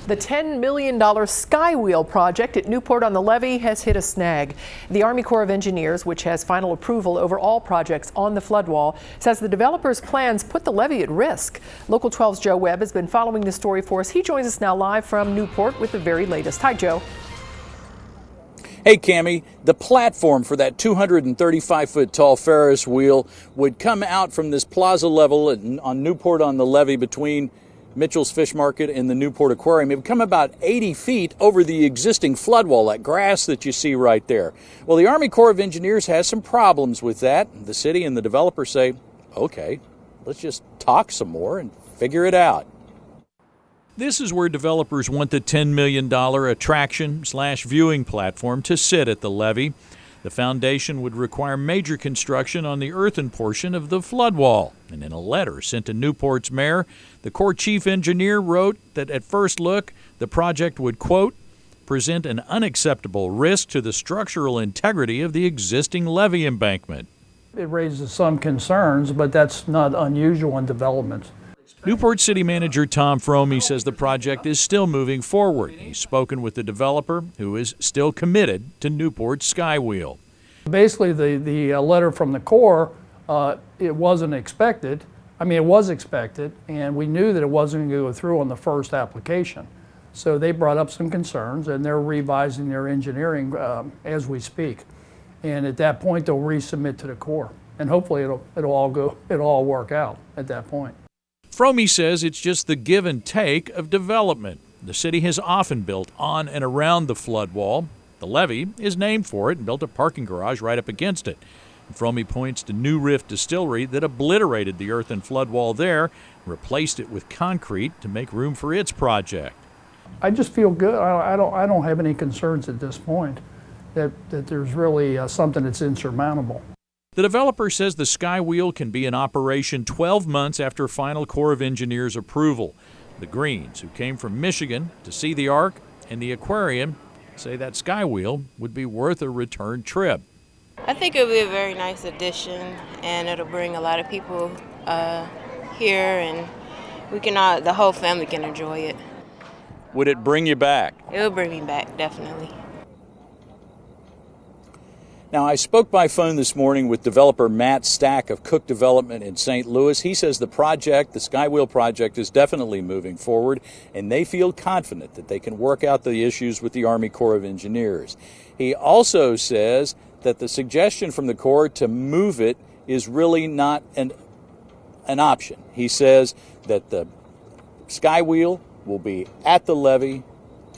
The $10 million Skywheel project at Newport on the Levee has hit a snag. The Army Corps of Engineers, which has final approval over all projects on the floodwall, says the developer's plans put the levee at risk. Local 12's Joe Webb has been following the story for us. He joins us now live from Newport with the very latest. Hi, Joe. Hey, Cammie, the platform for that 235-foot tall Ferris wheel would come out from this plaza level on Newport on the Levee between Mitchell's Fish Market and the Newport Aquarium. It would come about 80 feet over the existing floodwall, that grass that you see right there. Well, the Army Corps of Engineers has some problems with that. The city and the developer say, okay, let's just talk some more and figure it out. This is where developers want the $10 million attraction/viewing platform to sit at the levee. The foundation would require major construction on the earthen portion of the floodwall. And in a letter sent to Newport's mayor, the Corps chief engineer wrote that at first look, the project would, quote, present an unacceptable risk to the structural integrity of the existing levee embankment. It raises some concerns, but that's not unusual in development. Newport City Manager Tom Fromme says the project is still moving forward. He's spoken with the developer, who is still committed to Newport's Skywheel. Basically, the letter from the Corps, it wasn't expected. I mean, it was expected, and we knew that it wasn't going to go through on the first application. So they brought up some concerns, and they're revising their engineering as we speak. And at that point, they'll resubmit to the Corps, and hopefully it'll all work out at that point. Fromme says it's just the give and take of development. The city has often built on and around the floodwall. The levee is named for it and built a parking garage right up against it. Fromme points to New Riff Distillery that obliterated the earthen floodwall there and replaced it with concrete to make room for its project. I just feel good. I don't have any concerns at this point that there's really something that's insurmountable. The developer says the Skywheel can be in operation 12 months after final Corps of Engineers approval. The Greens, who came from Michigan to see the Ark and the aquarium, say that Skywheel would be worth a return trip. I think it'll be a very nice addition, and it'll bring a lot of people here, and the whole family can enjoy it. Would it bring you back? It'll bring me back, definitely. Now, I spoke by phone this morning with developer Matt Stack of Koch Development in St. Louis. He says the Skywheel project, is definitely moving forward, and they feel confident that they can work out the issues with the Army Corps of Engineers. He also says that the suggestion from the Corps to move it is really not an option. He says that the Skywheel will be at the levee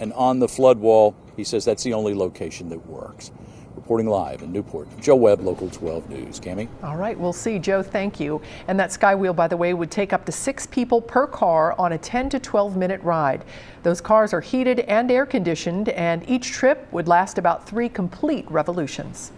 and on the floodwall. He says that's the only location that works. Reporting live in Newport, Joe Webb, Local 12 News. Cammie? All right, we'll see. Joe, thank you. And that Skywheel, by the way, would take up to 6 people per car on a 10 to 12-minute ride. Those cars are heated and air-conditioned, and each trip would last about 3 complete revolutions.